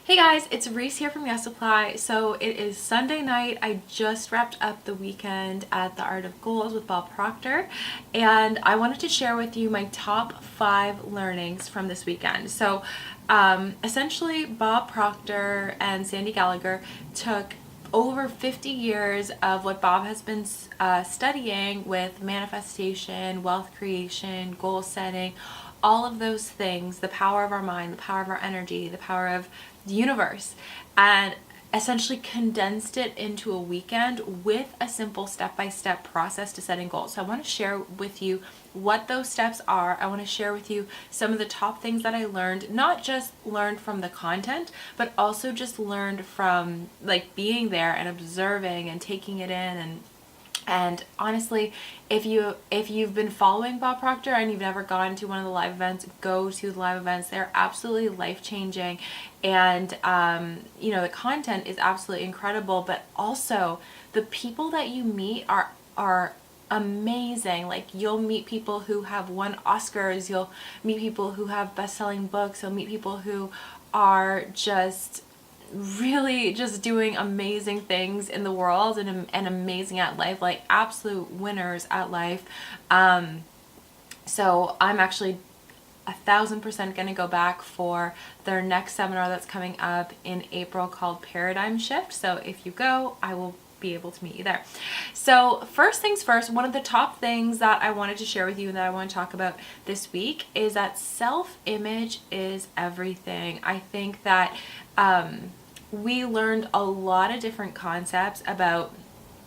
Hey guys, it's Reese here from Yes Supply. So it is Sunday night. I just wrapped up the weekend at the Art of Goals with Bob Proctor, and I wanted to share with you my top 5 learnings from this weekend. So essentially, Bob Proctor and Sandy Gallagher took over 50 years of what Bob has been studying with manifestation, wealth creation, goal setting, all of those things, the power of our mind, the power of our energy, the power of the universe, and essentially condensed it into a weekend with a simple step-by-step process to setting goals. So I want to share with you what those steps are. I want to share with you some of the top things that I learned, not just learned from the content, but also just learned from like being there and observing and taking it in. And honestly, if you've been following Bob Proctor and you've never gone to one of the live events, go to the live events. They're absolutely life-changing, and the content is absolutely incredible. But also, the people that you meet are amazing. Like, you'll meet people who have won Oscars. You'll meet people who have best-selling books. You'll meet people who are just really just doing amazing things in the world and amazing at life, like absolute winners at life. So I'm actually 1,000% going to go back for their next seminar that's coming up in April called Paradigm Shift. So if you go, I will be able to meet you there. So first things first, one of the top things that I wanted to share with you and that I want to talk about this week is that self-image is everything. I think that we learned a lot of different concepts about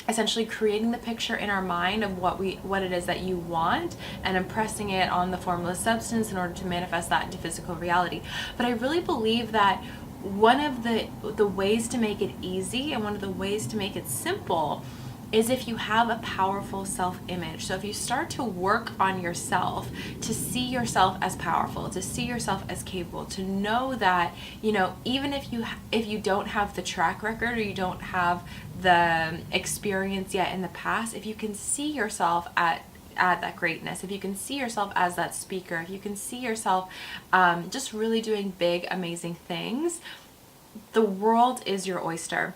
essentially creating the picture in our mind of what it is that you want and impressing it on the formless substance in order to manifest that into physical reality. But I really believe that one of the ways to make it easy and one of the ways to make it simple is if you have a powerful self-image. So if you start to work on yourself, to see yourself as powerful, to see yourself as capable, to know that, even if you don't have the track record or you don't have the experience yet in the past, if you can see yourself at that greatness, if you can see yourself as that speaker, if you can see yourself just really doing big, amazing things, the world is your oyster.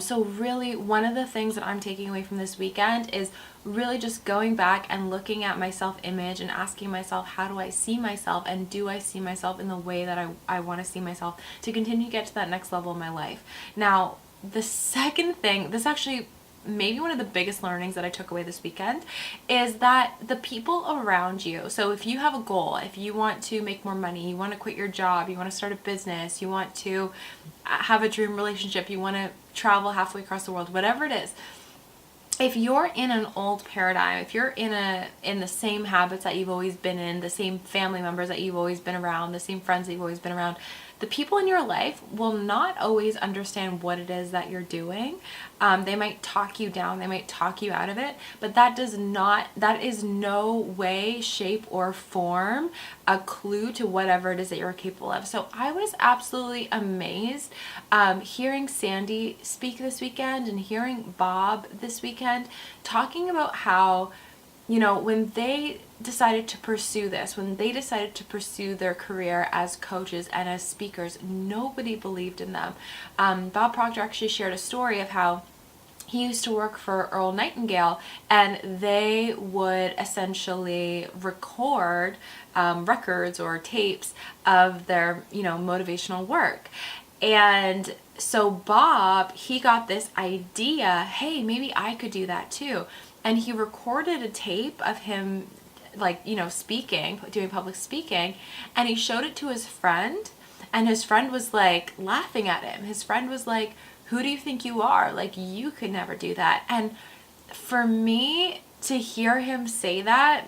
So really, one of the things that I'm taking away from this weekend is really just going back and looking at my self-image and asking myself, how do I see myself, and do I see myself in the way that I want to see myself to continue to get to that next level in my life. Now, the second thing, this actually maybe one of the biggest learnings that I took away this weekend, is that the people around you, so if you have a goal, if you want to make more money, you want to quit your job, you want to start a business, you want to have a dream relationship, you want to travel halfway across the world, whatever it is, if you're in an old paradigm, if you're in the same habits that you've always been in, the same family members that you've always been around, the same friends that you've always been around, the people in your life will not always understand what it is that you're doing. They might talk you down, they might talk you out of it, but that is no way, shape, or form a clue to whatever it is that you're capable of. So I was absolutely amazed hearing Sandy speak this weekend and hearing Bob this weekend talking about how, when they decided to pursue this, when they decided to pursue their career as coaches and as speakers, nobody believed in them. Bob Proctor actually shared a story of how he used to work for Earl Nightingale, and they would essentially record records or tapes of their, motivational work. And so Bob, he got this idea, hey, maybe I could do that too. And he recorded a tape of him, speaking, doing public speaking, and he showed it to his friend, and his friend was like laughing at him. His friend was like, who do you think you are? Like, you could never do that. And for me to hear him say that,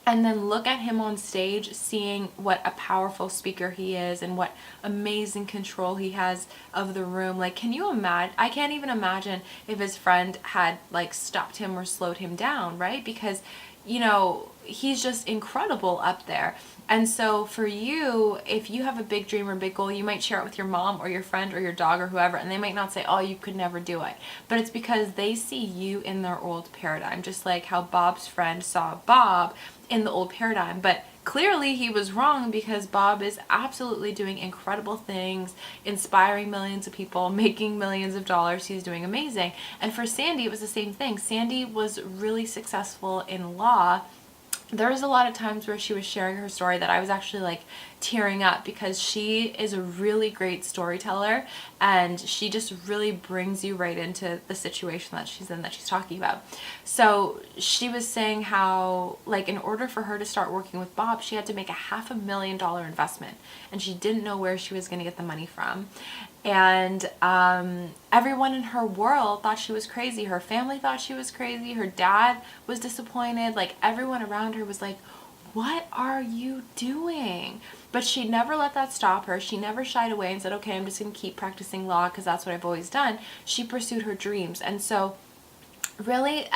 and then look at him on stage, seeing what a powerful speaker he is and what amazing control he has of the room. Like, can you imagine? I can't even imagine if his friend had stopped him or slowed him down, right? Because, he's just incredible up there. And so for you, if you have a big dream or a big goal, you might share it with your mom or your friend or your dog or whoever, and they might not say, oh, you could never do it. But it's because they see you in their old paradigm, just like how Bob's friend saw Bob in the old paradigm. But clearly he was wrong, because Bob is absolutely doing incredible things, inspiring millions of people, making millions of dollars. He's doing amazing. And for Sandy, it was the same thing. Sandy was really successful in law. There was a lot of times where she was sharing her story that I was actually like tearing up, because she is a really great storyteller, and she just really brings you right into the situation that she's in, that she's talking about. So she was saying how, like, in order for her to start working with Bob, she had to make a $500,000 investment, and she didn't know where she was going to get the money from. And everyone in her world thought she was crazy. Her family thought she was crazy. Her dad was disappointed. Like, everyone around her was like, what are you doing? But she never let that stop her. She never shied away and said, okay, I'm just going to keep practicing law because that's what I've always done. She pursued her dreams. And so really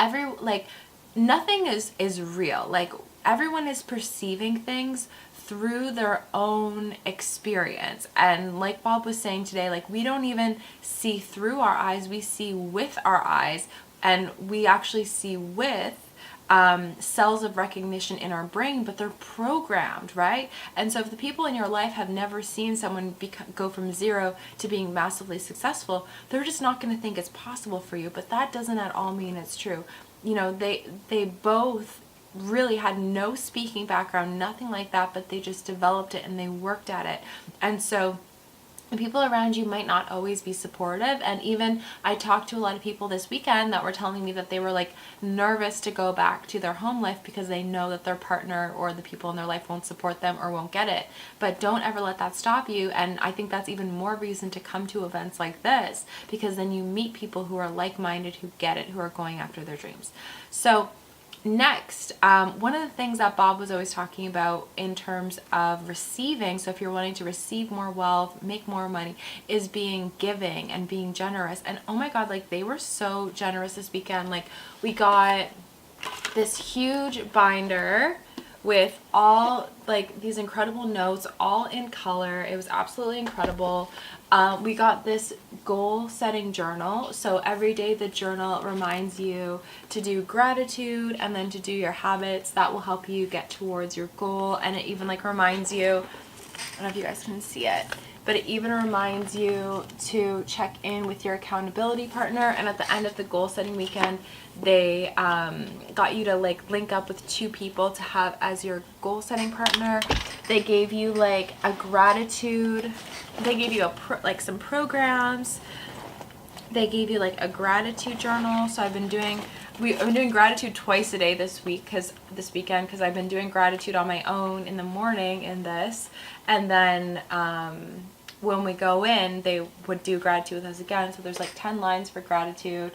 nothing is real. Like, everyone is perceiving things through their own experience. And like Bob was saying today, like, we don't even see through our eyes, we see with our eyes, and we actually see with cells of recognition in our brain, but they're programmed, right? And so if the people in your life have never seen someone go from zero to being massively successful, they're just not going to think it's possible for you. But that doesn't at all mean it's true. You know, they both really had no speaking background, nothing like that, but they just developed it and they worked at it. And so the people around you might not always be supportive. And even I talked to a lot of people this weekend that were telling me that they were like nervous to go back to their home life because they know that their partner or the people in their life won't support them or won't get it. But don't ever let that stop you. And I think that's even more reason to come to events like this, because then you meet people who are like-minded, who get it, who are going after their dreams. So next, one of the things that Bob was always talking about in terms of receiving, so if you're wanting to receive more wealth, make more money, is being giving and being generous. And oh my God, like, they were so generous this weekend. Like, we got this huge binder with all like these incredible notes, all in color. It was absolutely incredible. We got this goal setting journal. So every day the journal reminds you to do gratitude and then to do your habits that will help you get towards your goal. And it even like reminds you, I don't know if you guys can see it, but it even reminds you to check in with your accountability partner. And at the end of the goal setting weekend, they got you to like link up with 2 people to have as your goal setting partner. They gave you like a gratitude, they gave you some programs, they gave you like a gratitude journal. So I've been doing gratitude twice a day this weekend because I've been doing gratitude on my own in the morning in this, and then when we go in, they would do gratitude with us again. So there's like 10 lines for gratitude,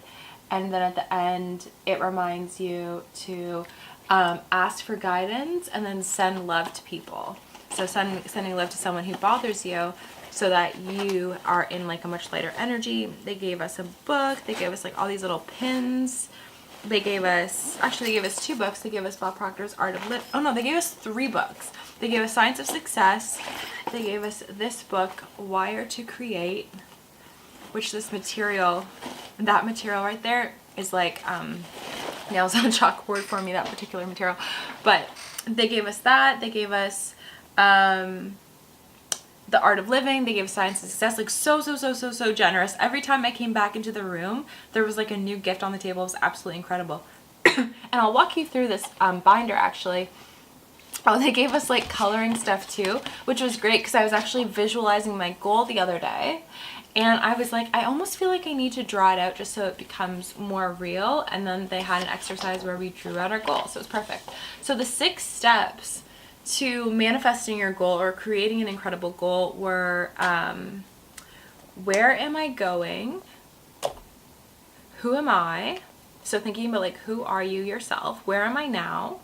and then at the end it reminds you to ask for guidance and then send love to people. So sending love to someone who bothers you, so that you are in like a much lighter energy. They gave us a book. They gave us like all these little pins. They gave us 2 books. They gave us Bob Proctor's Art of Living. Oh no, they gave us 3 books. They gave us Science of Success. They gave us this book, Wire to Create, which that material right there is like nails on a chalkboard for me, that particular material. But they gave us that. They gave us the Art of Living. They gave Science of Success. Like so generous. Every time I came back into the room, there was like a new gift on the table. It was absolutely incredible. And I'll walk you through this binder actually. Oh, they gave us like coloring stuff too, which was great because I was actually visualizing my goal the other day. And I was like, I almost feel like I need to draw it out just so it becomes more real. And then they had an exercise where we drew out our goal. So it was perfect. So the 6 steps to manifesting your goal or creating an incredible goal were, where am I going? Who am I? So thinking about like, who are you yourself? Where am I now?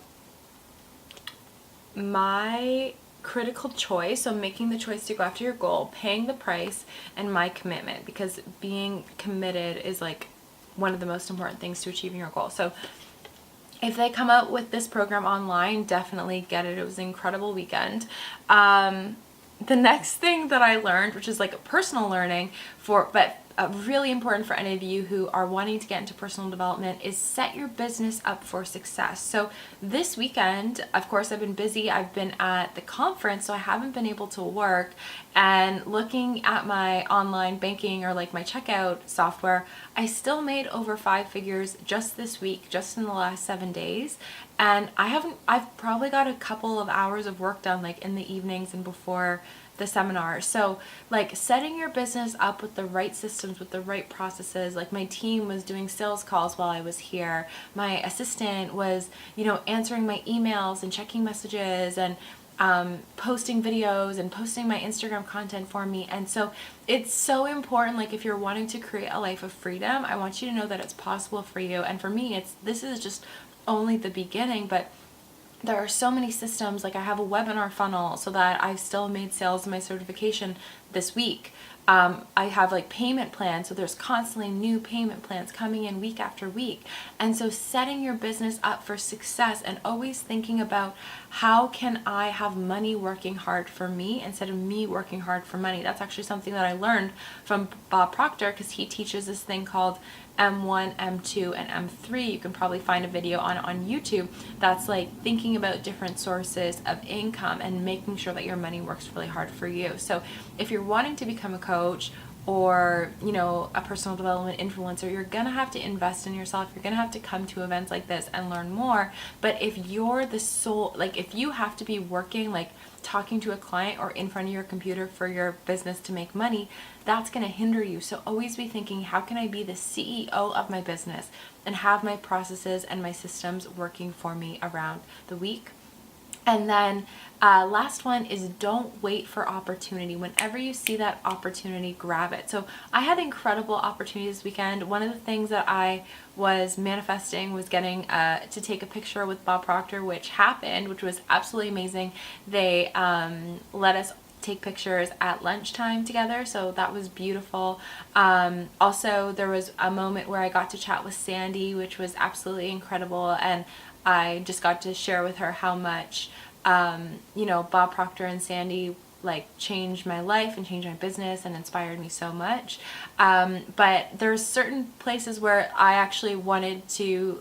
My critical choice, so making the choice to go after your goal, paying the price, and my commitment, because being committed is like one of the most important things to achieving your goal. So if they come out with this program online, definitely get it. It was an incredible weekend. The next thing that I learned, which is like a personal learning but really important for any of you who are wanting to get into personal development is set your business up for success. So this weekend, of course, I've been busy. I've been at the conference, so I haven't been able to work. And looking at my online banking or like my checkout software, I still made over 5 figures just this week, just in the last 7 days. And I've probably got a couple of hours of work done like in the evenings and before the seminar. So like setting your business up with the right systems, with the right processes. Like my team was doing sales calls while I was here. My assistant was, answering my emails and checking messages and posting videos and posting my Instagram content for me. And so it's so important, like if you're wanting to create a life of freedom, I want you to know that it's possible for you. And for me, this is just only the beginning, but there are so many systems. Like I have a webinar funnel so that I still made sales in my certification this week. I have like payment plans, so there's constantly new payment plans coming in week after week. And so setting your business up for success and always thinking about how can I have money working hard for me instead of me working hard for money. That's actually something that I learned from Bob Proctor, because he teaches this thing called M1, M2, and M3. You can probably find a video on YouTube that's like thinking about different sources of income and making sure that your money works really hard for you. So if you're wanting to become a coach or a personal development influencer, you're gonna have to invest in yourself. You're gonna have to come to events like this and learn more. But if you're the sole, like if you have to be working, like talking to a client or in front of your computer for your business to make money, that's going to hinder you. So always be thinking, how can I be the CEO of my business and have my processes and my systems working for me around the week? And then last one is don't wait for opportunity. Whenever you see that opportunity, grab it. So I had incredible opportunities this weekend. One of the things that I was manifesting was getting to take a picture with Bob Proctor, which happened, which was absolutely amazing. They let us take pictures at lunchtime together, so that was beautiful. Also, there was a moment where I got to chat with Sandy, which was absolutely incredible, and I just got to share with her how much Bob Proctor and Sandy like changed my life and changed my business and inspired me so much. But there's certain places where I actually wanted to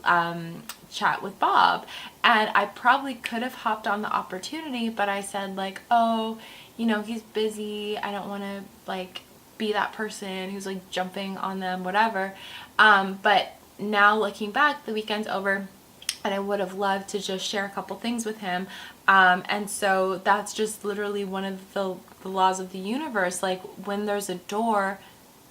chat with Bob, and I probably could have hopped on the opportunity, but I said like, oh, he's busy. I don't want to like be that person who's like jumping on them, whatever. But now looking back, the weekend's over and I would have loved to just share a couple things with him. And so that's just literally one of the laws of the universe. Like when there's a door,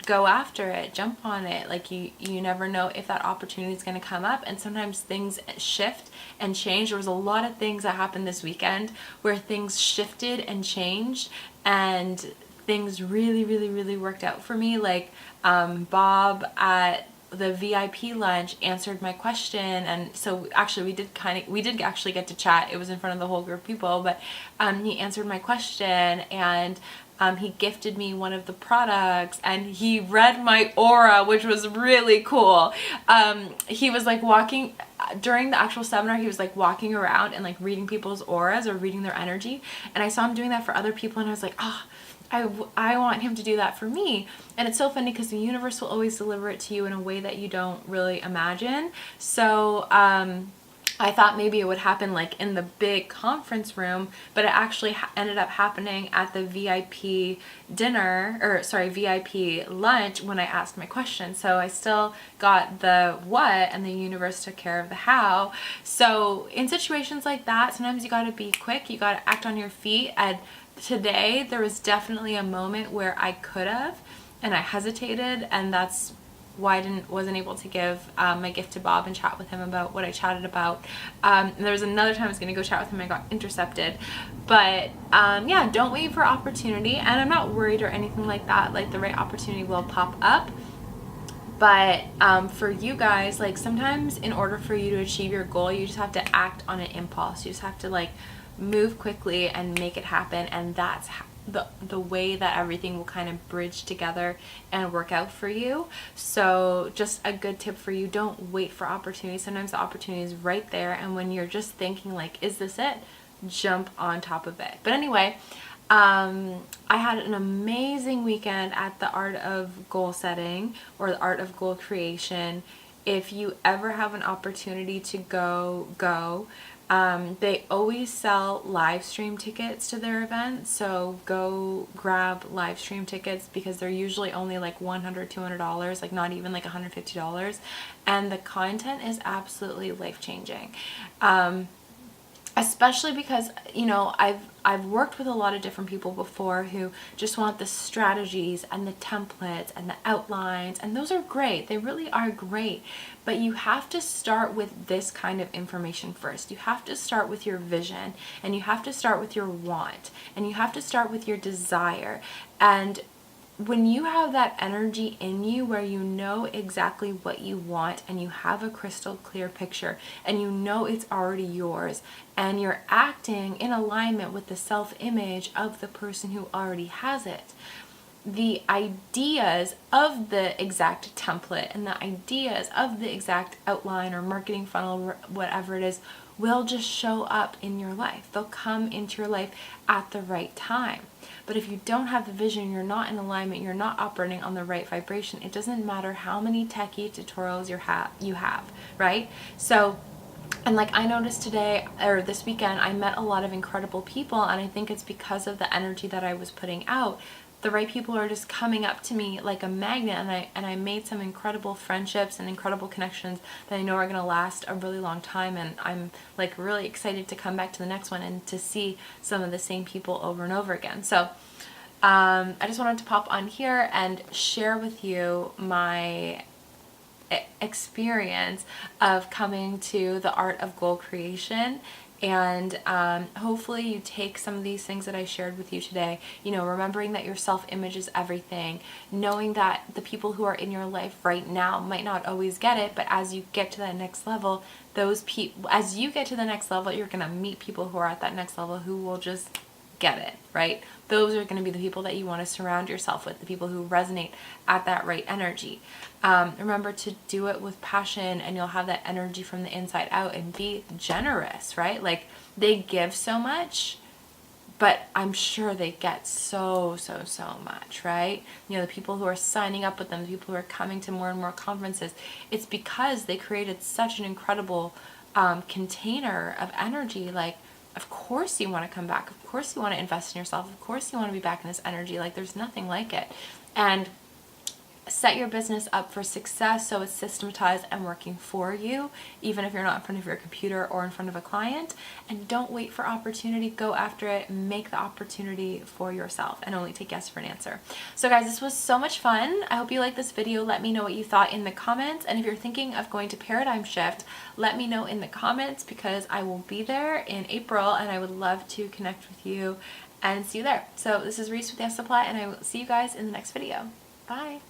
go after it, jump on it. Like you never know if that opportunity is going to come up, and sometimes things shift and change. There was a lot of things that happened this weekend where things shifted and changed, and things really, really, really worked out for me. Like Bob at the VIP lunch answered my question, and so actually we did actually get to chat. It was in front of the whole group of people, but he answered my question, and he gifted me one of the products, and he read my aura, which was really cool. He was like walking during the actual seminar, he was like walking around and like reading people's auras or reading their energy, and I saw him doing that for other people, and I was like, I want him to do that for me. And it's so funny because the universe will always deliver it to you in a way that you don't really imagine. So I thought maybe it would happen like in the big conference room, but it actually ended up happening at the VIP VIP lunch when I asked my question. So I still got the what, and the universe took care of the how. So in situations like that, sometimes you got to be quick, you got to act on your feet. And today there was definitely a moment where I could have, and I hesitated, and that's why I wasn't able to give my gift to Bob and chat with him about what I chatted about. And there was another time I was going to go chat with him, and I got intercepted. But yeah, don't wait for opportunity, and I'm not worried or anything like that. Like the right opportunity will pop up. But for you guys, like sometimes in order for you to achieve your goal, you just have to act on an impulse. You just have to like move quickly and make it happen, and that's the way that everything will kind of bridge together and work out for you. So just a good tip for you, don't wait for opportunity. Sometimes the opportunity is right there, and when you're just thinking like, is this it, jump on top of it. But anyway, I had an amazing weekend at the Art of Goal Setting, or the Art of Goal Creation. If you ever have an opportunity to go. They always sell live stream tickets to their events, so go grab live stream tickets because they're usually only like $100, $200, like not even like $150, and the content is absolutely life-changing. Especially because, you know, I've worked with a lot of different people before who just want the strategies and the templates and the outlines, and those are great. They really are great. But you have to start with this kind of information first. You have to start with your vision, and you have to start with your want, and you have to start with your desire. And when you have that energy in you where you know exactly what you want and you have a crystal clear picture and you know it's already yours and you're acting in alignment with the self-image of the person who already has it, the ideas of the exact template and the ideas of the exact outline or marketing funnel or whatever it is will just show up in your life. They'll come into your life at the right time. But if you don't have the vision, you're not in alignment, you're not operating on the right vibration, it doesn't matter how many techie tutorials you have, right? So, and like I noticed today, or this weekend, I met a lot of incredible people, and I think it's because of the energy that I was putting out. The right people are just coming up to me like a magnet, and I made some incredible friendships and incredible connections that I know are going to last a really long time, and I'm like really excited to come back to the next one and to see some of the same people over and over again. So I just wanted to pop on here and share with you my experience of coming to the Art of Goal Creation. And hopefully you take some of these things that I shared with you today, you know, remembering that your self-image is everything, knowing that the people who are in your life right now might not always get it, but as you get to that next level, as you get to the next level, you're going to meet people who are at that next level who will just get it, right? Those are going to be the people that you want to surround yourself with, the people who resonate at that right energy. Remember to do it with passion, and you'll have that energy from the inside out, and be generous, right? Like, they give so much, but I'm sure they get so much, right? You know, the people who are signing up with them, the people who are coming to more and more conferences, it's because they created such an incredible container of energy. Like, of course you want to come back. Of course you want to invest in yourself. Of course you want to be back in this energy. Like, there's nothing like it. And set your business up for success so it's systematized and working for you, even if you're not in front of your computer or in front of a client. And don't wait for opportunity. Go after it. Make the opportunity for yourself, and only take yes for an answer. So guys, this was so much fun. I hope you liked this video. Let me know what you thought in the comments. And if you're thinking of going to Paradigm Shift, let me know in the comments, because I will be there in April and I would love to connect with you and see you there. So this is Reese with Yes Supply, and I will see you guys in the next video. Bye.